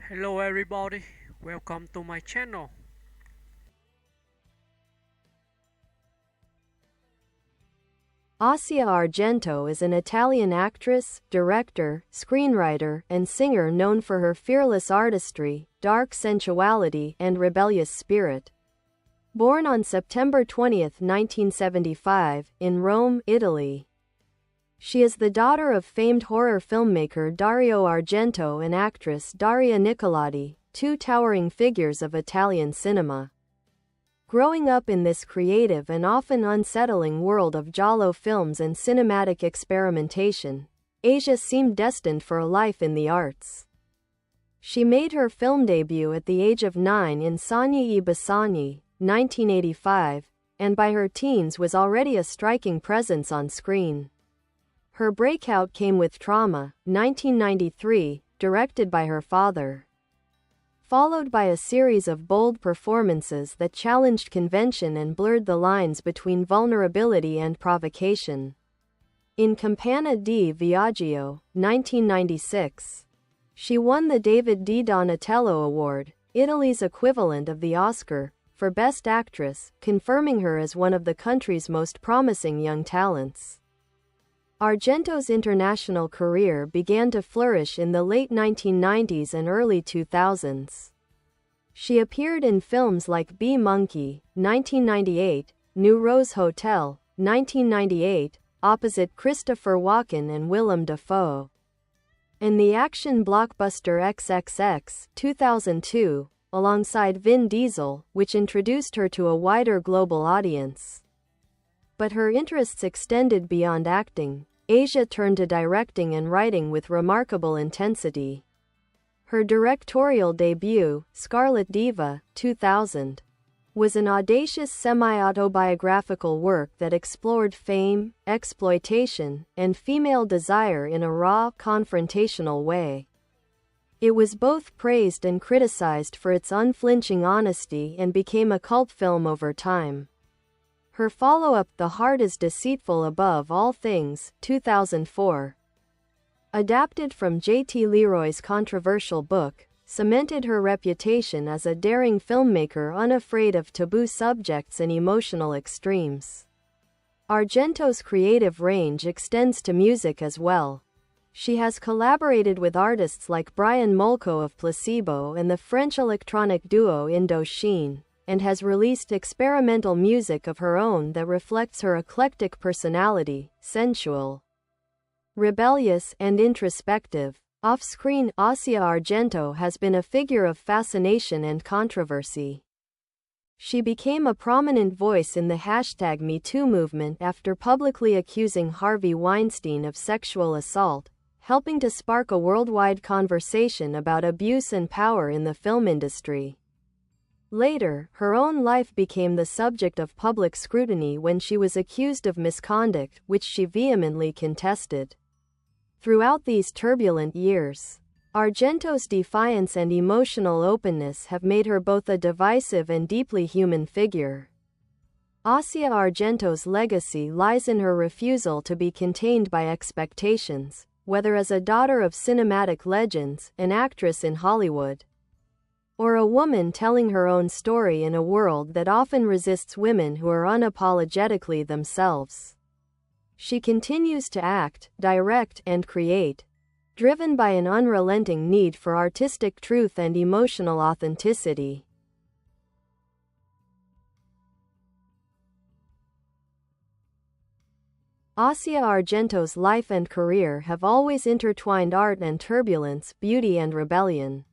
Hello everybody, welcome to my channel. Daria Argento is an Italian actress, director, screenwriter, and singer known for her fearless artistry, dark sensuality, and rebellious spirit. Born on September 20, 1975, in Rome, Italy. She is the daughter of famed horror filmmaker Dario Argento and actress Daria Nicolodi, two towering figures of Italian cinema. Growing up in this creative and often unsettling world of giallo films and cinematic experimentation, Asia seemed destined for a life in the arts. She made her film debut at the age of 9 in Sogni e Bisogni, 1985, and by her teens was already a striking presence on screen. Her breakout came with Trauma, 1993, directed by her father, followed by a series of bold performances that challenged convention and blurred the lines between vulnerability and provocation. In Campana di Viaggio, 1996, she won the David Di Donatello Award, Italy's equivalent of the Oscar, for Best Actress, confirming her as one of the country's most promising young talents. Argento's international career began to flourish in the late 1990s and early 2000s. She appeared in films like Bee Monkey, 1998, New Rose Hotel, 1998, opposite Christopher Walken and Willem Dafoe, and the action blockbuster XXX, 2002, alongside Vin Diesel, which introduced her to a wider global audience. But her interests extended beyond acting. Asia turned to directing and writing with remarkable intensity. Her directorial debut, Scarlet Diva, 2000, was an audacious semi-autobiographical work that explored fame, exploitation, and female desire in a raw, confrontational way. It was both praised and criticized for its unflinching honesty and became a cult film over time. Her follow-up, The Heart is Deceitful Above All Things, 2004, adapted from J.T. Leroy's controversial book, cemented her reputation as a daring filmmaker unafraid of taboo subjects and emotional extremes. Argento's creative range extends to music as well. She has collaborated with artists like Brian Molko of Placebo and the French electronic duo Indochine, and has released experimental music of her own that reflects her eclectic personality, sensual, rebellious, and introspective. Off-screen, Daria Argento has been a figure of fascination and controversy. She became a prominent voice in the #MeToo movement after publicly accusing Harvey Weinstein of sexual assault, helping to spark a worldwide conversation about abuse and power in the film industry. Later, her own life became the subject of public scrutiny when she was accused of misconduct, which she vehemently contested. Throughout these turbulent years, Argento's defiance and emotional openness have made her both a divisive and deeply human figure. Daria Argento's legacy lies in her refusal to be contained by expectations, whether as a daughter of cinematic legends, an actress in Hollywood, or a woman telling her own story in a world that often resists women who are unapologetically themselves. She continues to act, direct, and create, driven by an unrelenting need for artistic truth and emotional authenticity. Daria Argento's life and career have always intertwined art and turbulence, beauty and rebellion.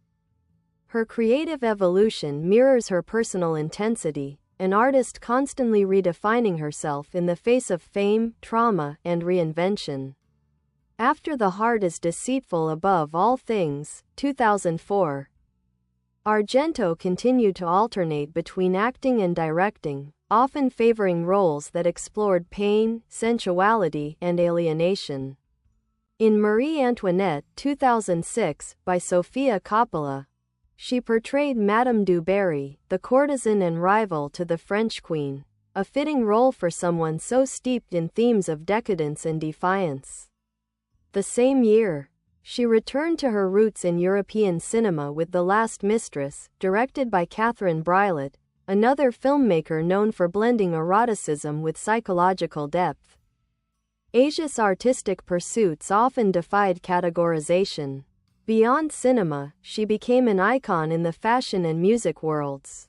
Her creative evolution mirrors her personal intensity, an artist constantly redefining herself in the face of fame, trauma, and reinvention. After The Heart is Deceitful Above All Things, 2004, Argento continued to alternate between acting and directing, often favoring roles that explored pain, sensuality, and alienation. In Marie Antoinette, 2006, by Sofia Coppola, she portrayed Madame du Barry, the courtesan and rival to the French queen, a fitting role for someone so steeped in themes of decadence and defiance. The same year, She returned to her roots in European cinema with The Last Mistress, directed by Catherine Breillat, another filmmaker known for blending eroticism with psychological depth. Asia's artistic pursuits often defied categorization. Beyond cinema, she became an icon in the fashion and music worlds.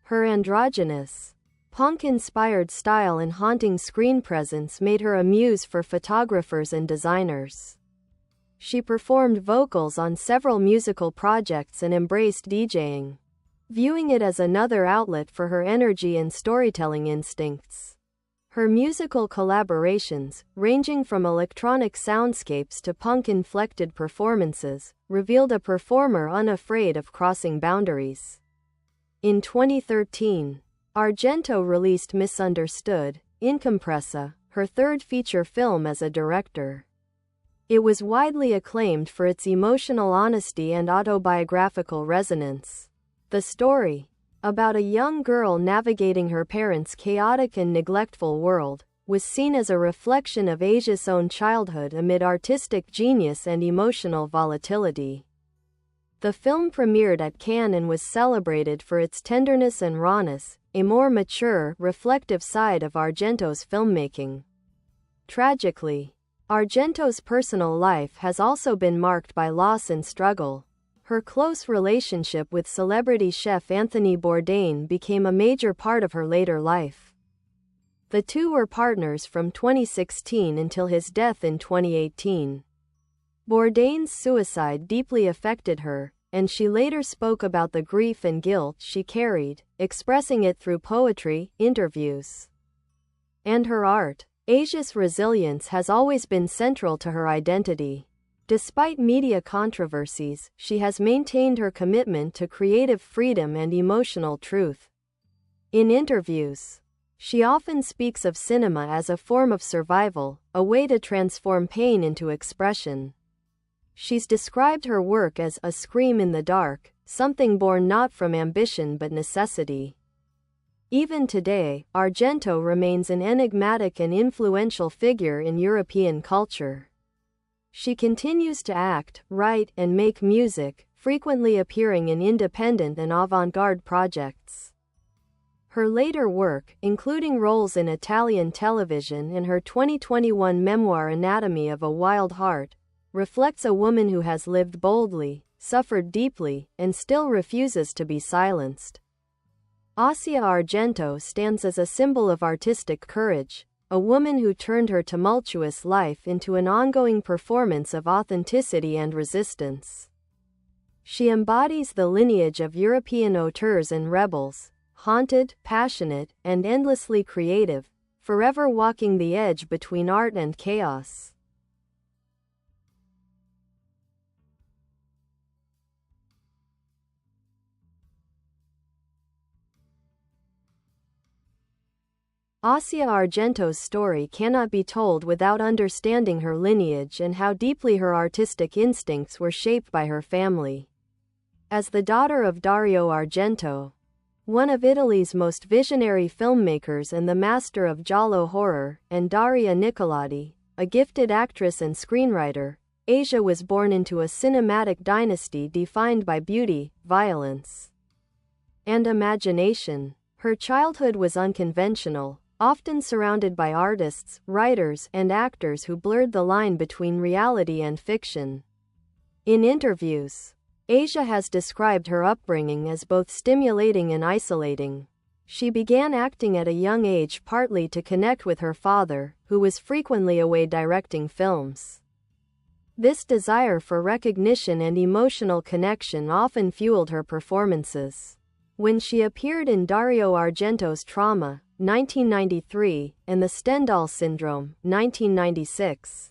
Her androgynous, punk-inspired style and haunting screen presence made her a muse for photographers and designers. She performed vocals on several musical projects and embraced DJing, viewing it as another outlet for her energy and storytelling instincts. Her musical collaborations, ranging from electronic soundscapes to punk-inflected performances, revealed a performer unafraid of crossing boundaries. In 2013, Argento released Misunderstood, Incompressa, her third feature film as a director. It was widely acclaimed for its emotional honesty and autobiographical resonance. The story, about a young girl navigating her parents' chaotic and neglectful world, was seen as a reflection of Asia's own childhood amid artistic genius and emotional volatility. The film premiered at Cannes and was celebrated for its tenderness and rawness, a more mature, reflective side of Argento's filmmaking. Tragically, Argento's personal life has also been marked by loss and struggle. Her close relationship with celebrity chef Anthony Bourdain became a major part of her later life. The two were partners from 2016 until his death in 2018. Bourdain's suicide deeply affected her, and she later spoke about the grief and guilt she carried, expressing it through poetry, interviews, and her art. Asia's resilience has always been central to her identity. Despite media controversies, she has maintained her commitment to creative freedom and emotional truth. In interviews, she often speaks of cinema as a form of survival, a way to transform pain into expression. She's described her work as a scream in the dark, something born not from ambition but necessity. Even today, Argento remains an enigmatic and influential figure in European culture. She continues to act, write, and make music, frequently appearing in independent and avant-garde projects. Her later work, including roles in Italian television and her 2021 memoir Anatomy of a Wild Heart, reflects a woman who has lived boldly, suffered deeply, and still refuses to be silenced. Daria Argento stands as a symbol of artistic courage, a woman who turned her tumultuous life into an ongoing performance of authenticity and resistance. She embodies the lineage of European auteurs and rebels, haunted, passionate, and endlessly creative, forever walking the edge between art and chaos. Daria Argento's story cannot be told without understanding her lineage and how deeply her artistic instincts were shaped by her family. As the daughter of Dario Argento, one of Italy's most visionary filmmakers and the master of giallo horror, and Daria Nicolodi, a gifted actress and screenwriter, Asia was born into a cinematic dynasty defined by beauty, violence, and imagination. Her childhood was unconventional, often surrounded by artists, writers, and actors who blurred the line between reality and fiction. In interviews, Asia has described her upbringing as both stimulating and isolating. She began acting at a young age partly to connect with her father, who was frequently away directing films. This desire for recognition and emotional connection often fueled her performances. When she appeared in Dario Argento's Trauma, 1993, and the Stendhal Syndrome, 1996,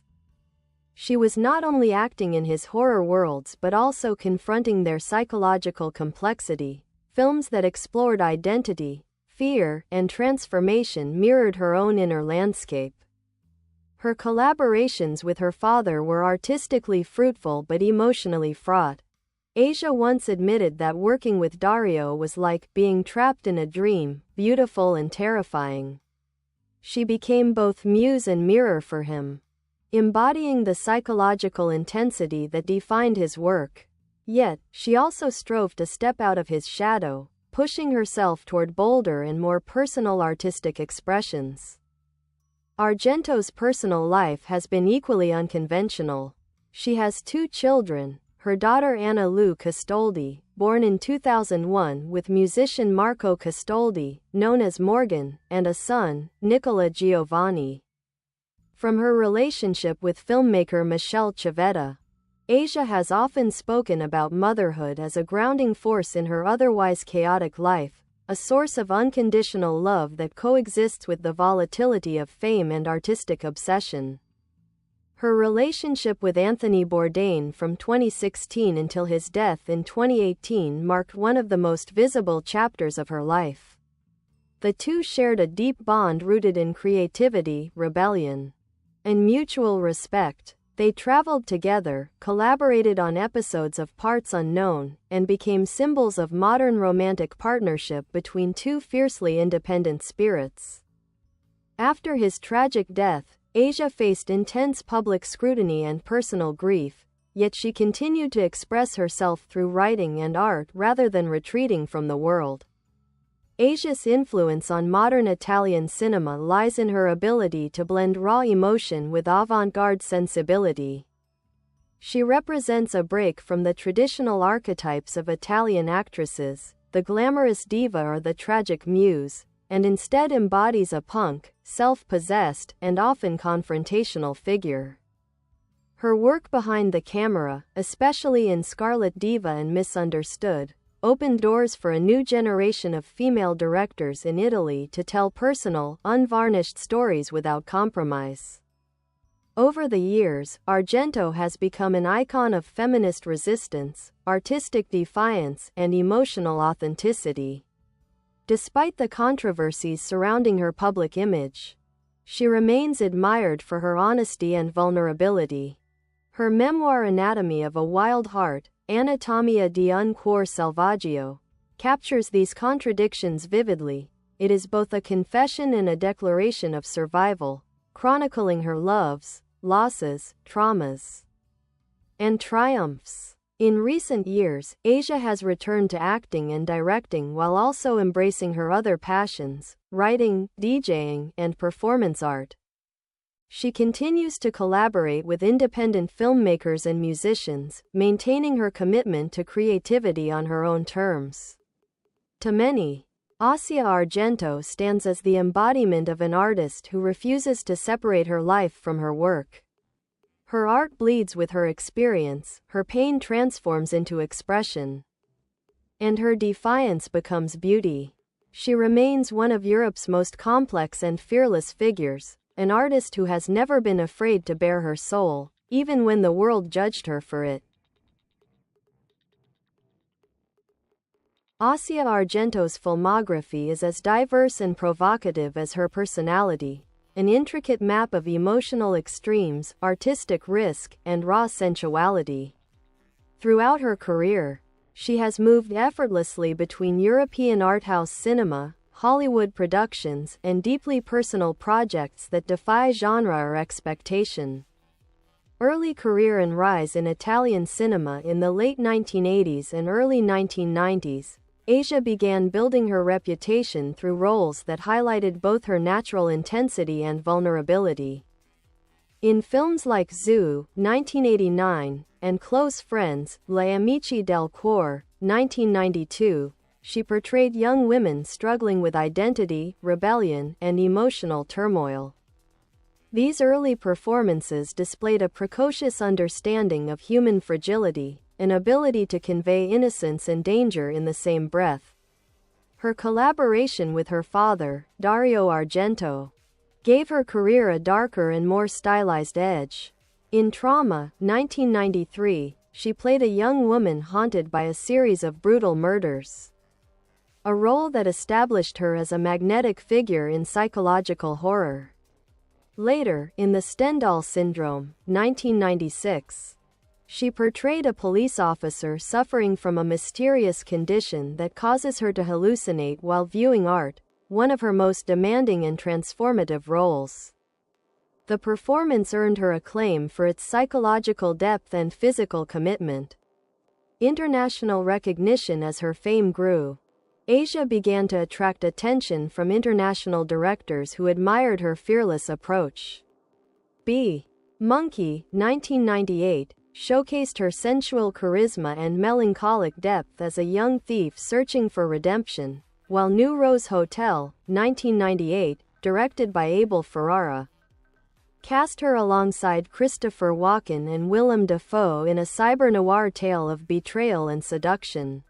she was not only acting in his horror worlds but also confronting their psychological complexity. Films that explored identity, fear, and transformation mirrored her own inner landscape. Her collaborations with her father were artistically fruitful but emotionally fraught. Asia once admitted that working with Dario was like being trapped in a dream, beautiful and terrifying. She became both muse and mirror for him. embodying the psychological intensity that defined his work. Yet, she also strove to step out of his shadow, pushing herself toward bolder and more personal artistic expressions. Argento's personal life has been equally unconventional. She has 2 children, her daughter Anna Lou Castoldi, born in 2001 with musician Marco Castoldi, known as Morgan, and a son, Nicola Giovanni. From her relationship with filmmaker Michelle Chavetta, Asia has often spoken about motherhood as a grounding force in her otherwise chaotic life, a source of unconditional love that coexists with the volatility of fame and artistic obsession. Her relationship with Anthony Bourdain from 2016 until his death in 2018 marked one of the most visible chapters of her life. The two shared a deep bond rooted in creativity, rebellion, and mutual respect. They traveled together, collaborated on episodes of Parts Unknown, and became symbols of modern romantic partnership between 2 fiercely independent spirits. After his tragic death, Asia faced intense public scrutiny and personal grief, yet she continued to express herself through writing and art rather than retreating from the world. Asia's influence on modern Italian cinema lies in her ability to blend raw emotion with avant-garde sensibility. She represents a break from the traditional archetypes of Italian actresses, the glamorous diva or the tragic muse, and instead embodies a punk, self-possessed, and often confrontational figure. Her work behind the camera, especially in Scarlet Diva and Misunderstood, opened doors for a new generation of female directors in Italy to tell personal, unvarnished stories without compromise. Over the years, Argento has become an icon of feminist resistance, artistic defiance, and emotional authenticity. Despite the controversies surrounding her public image, she remains admired for her honesty and vulnerability. Her memoir Anatomy of a Wild Heart, Anatomia di un cuor selvaggio, captures these contradictions vividly. It is both a confession and a declaration of survival, chronicling her loves, losses, traumas, and triumphs. In recent years, Asia has returned to acting and directing while also embracing her other passions, writing, DJing, and performance art. She continues to collaborate with independent filmmakers and musicians, maintaining her commitment to creativity on her own terms. To many, Asia Argento stands as the embodiment of an artist who refuses to separate her life from her work. Her art bleeds with her experience, her pain transforms into expression, and her defiance becomes beauty. She remains one of Europe's most complex and fearless figures, an artist who has never been afraid to bare her soul, even when the world judged her for it. Asia Argento's filmography is as diverse and provocative as her personality, an intricate map of emotional extremes, artistic risk, and raw sensuality. Throughout her career, she has moved effortlessly between European arthouse cinema, Hollywood productions, and deeply personal projects that defy genre or expectation. Early career and rise in Italian cinema. In the late 1980s and early 1990s, Asia began building her reputation through roles that highlighted both her natural intensity and vulnerability. In films like Zoo, 1989, and Close Friends, Le Amici del Cuore, 1992, she portrayed young women struggling with identity, rebellion, and emotional turmoil. These early performances displayed a precocious understanding of human fragility, an ability to convey innocence and danger in the same breath. Her collaboration with her father, Dario Argento, gave her career a darker and more stylized edge. In Trauma, 1993, she played a young woman haunted by a series of brutal murders, a role that established her as a magnetic figure in psychological horror. Later, in The Stendhal Syndrome, 1996, she portrayed a police officer suffering from a mysterious condition that causes her to hallucinate while viewing art, one of her most demanding and transformative roles. The performance earned her acclaim for its psychological depth and physical commitment. International recognition. As her fame grew, Asia began to attract attention from international directors who admired her fearless approach. B. Monkey, 1998, showcased her sensual charisma and melancholic depth as a young thief searching for redemption, while New Rose Hotel, 1998, directed by Abel Ferrara, cast her alongside Christopher Walken and Willem Dafoe in a cyber-noir tale of betrayal and seduction.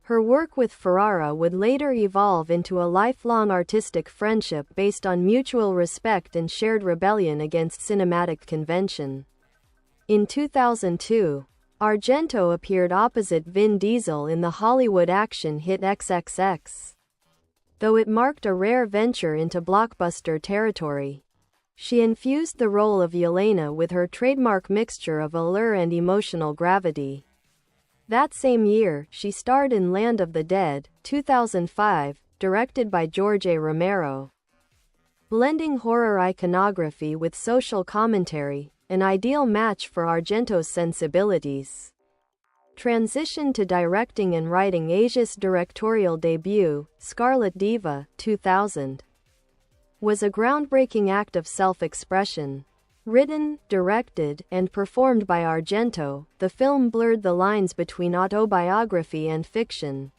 Her work with Ferrara would later evolve into a lifelong artistic friendship based on mutual respect and shared rebellion against cinematic convention. In 2002, Argento appeared opposite Vin Diesel in the Hollywood action hit XXX. Though it marked a rare venture into blockbuster territory, she infused the role of Yelena with her trademark mixture of allure and emotional gravity. That same year, she starred in Land of the Dead, 2005, directed by George A. Romero. Blending horror iconography with social commentary, an ideal match for Argento's sensibilities. Transition to directing and writing. Asia's directorial debut, Scarlet Diva, 2000, was a groundbreaking act of self-expression. Written, directed, and performed by Argento, the film blurred the lines between autobiography and fiction,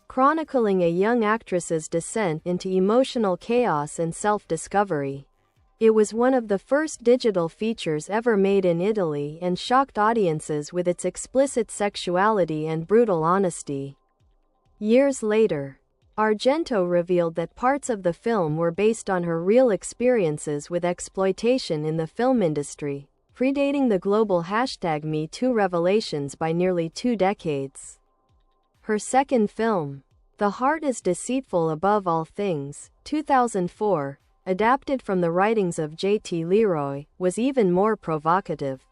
chronicling a young actress's descent into emotional chaos and self-discovery. It was one of the first digital features ever made in Italy and shocked audiences with its explicit sexuality and brutal honesty. Years later, Argento revealed that parts of the film were based on her real experiences with exploitation in the film industry, predating the global #MeToo revelations by nearly 2 decades. Her second film, The Heart is Deceitful Above All Things, 2004, adapted from the writings of J.T. Leroy, was even more provocative.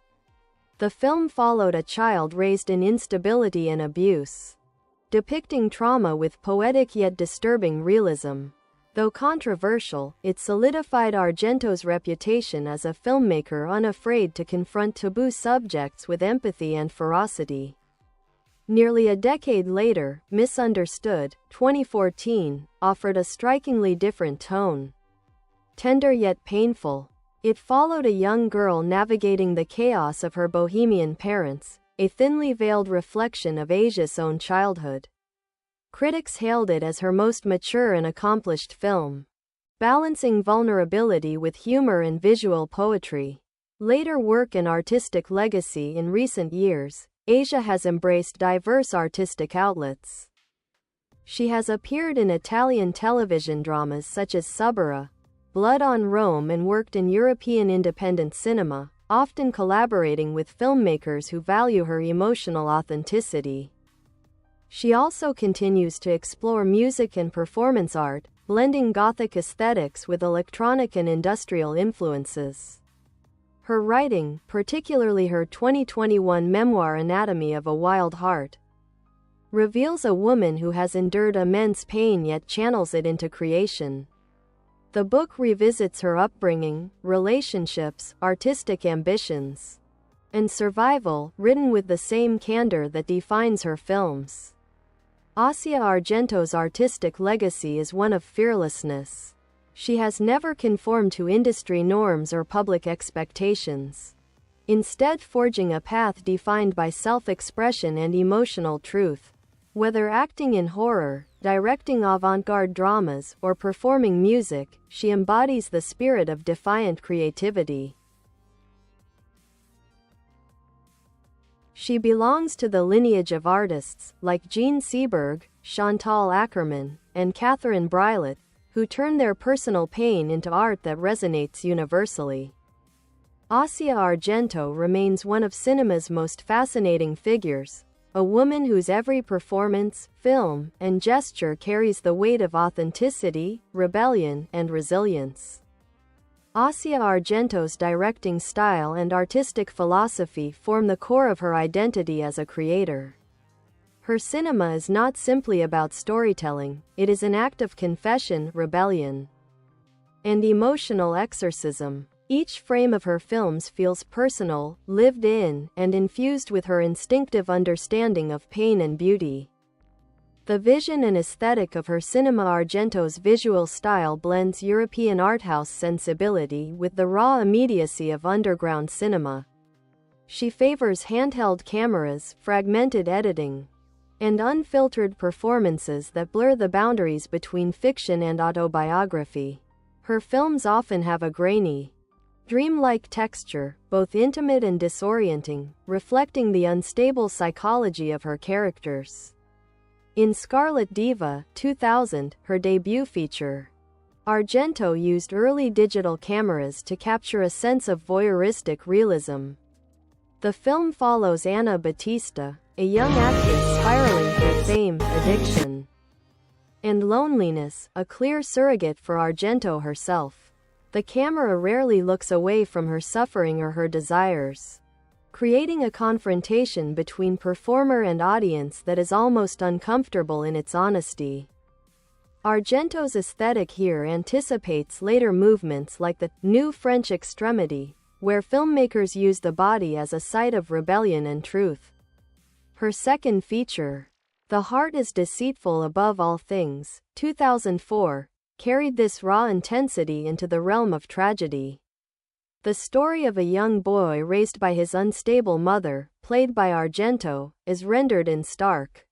The film followed a child raised in instability and abuse, depicting trauma with poetic yet disturbing realism. Though controversial, it solidified Argento's reputation as a filmmaker unafraid to confront taboo subjects with empathy and ferocity. Nearly a decade later, Misunderstood, 2014, offered a strikingly different tone. Tender yet painful, it followed a young girl navigating the chaos of her bohemian parents, a thinly veiled reflection of Asia's own childhood. Critics hailed it as her most mature and accomplished film, balancing vulnerability with humor and visual poetry. Later work and artistic legacy. In recent years, Asia has embraced diverse artistic outlets. She has appeared in Italian television dramas such as Suburra, Blood on Rome, and worked in European independent cinema, often collaborating with filmmakers who value her emotional authenticity. She also continues to explore music and performance art, blending Gothic aesthetics with electronic and industrial influences. Her writing, particularly her 2021 memoir Anatomy of a Wild Heart, reveals a woman who has endured immense pain yet channels it into creation. The book revisits her upbringing, relationships, artistic ambitions, and survival, written with the same candor that defines her films. Asia Argento's artistic legacy is one of fearlessness. She has never conformed to industry norms or public expectations, instead forging a path defined by self-expression and emotional truth. Whether acting in horror, directing avant-garde dramas, or performing music, she embodies the spirit of defiant creativity. She belongs to the lineage of artists like Jean Seberg, Chantal Akerman, and Catherine Breillat, who turn their personal pain into art that resonates universally. Asia Argento remains one of cinema's most fascinating figures, a woman whose every performance, film, and gesture carries the weight of authenticity, rebellion, and resilience. Asia Argento's directing style and artistic philosophy form the core of her identity as a creator. Her cinema is not simply about storytelling, it is an act of confession, rebellion, and emotional exorcism. Each frame of her films feels personal, lived in, and infused with her instinctive understanding of pain and beauty. The vision and aesthetic of her cinema. Argento's visual style blends European arthouse sensibility with the raw immediacy of underground cinema. She favors handheld cameras, fragmented editing, and unfiltered performances that blur the boundaries between fiction and autobiography. Her films often have a grainy, dreamlike texture, both intimate and disorienting, reflecting the unstable psychology of her characters. In Scarlet Diva, 2000, her debut feature, Argento used early digital cameras to capture a sense of voyeuristic realism. The film follows Anna Batista, a young actress spiraling through fame, addiction, and loneliness, a clear surrogate for Argento herself. The camera rarely looks away from her suffering or her desires, creating a confrontation between performer and audience that is almost uncomfortable in its honesty. Argento's aesthetic here anticipates later movements like the New French Extremity, where filmmakers use the body as a site of rebellion and truth. Her second feature, The Heart is Deceitful Above All Things, 2004, carried this raw intensity into the realm of tragedy. The story of a young boy raised by his unstable mother, played by Argento, is rendered in stark,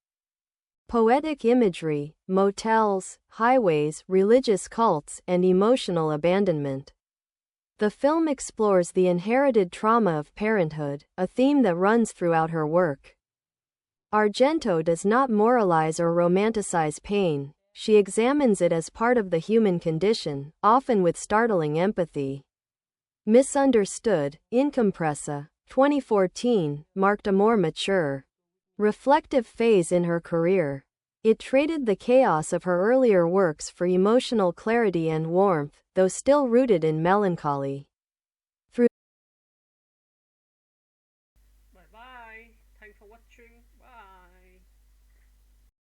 poetic imagery, motels, highways, religious cults, and emotional abandonment. The film explores the inherited trauma of parenthood, a theme that runs throughout her work. Argento does not moralize or romanticize pain. She examines it as part of the human condition, often with startling empathy. Misunderstood, Incompressa, 2014, marked a more mature, reflective phase in her career. It traded the chaos of her earlier works for emotional clarity and warmth, though still rooted in melancholy. Bye bye. Thanks for watching. Bye.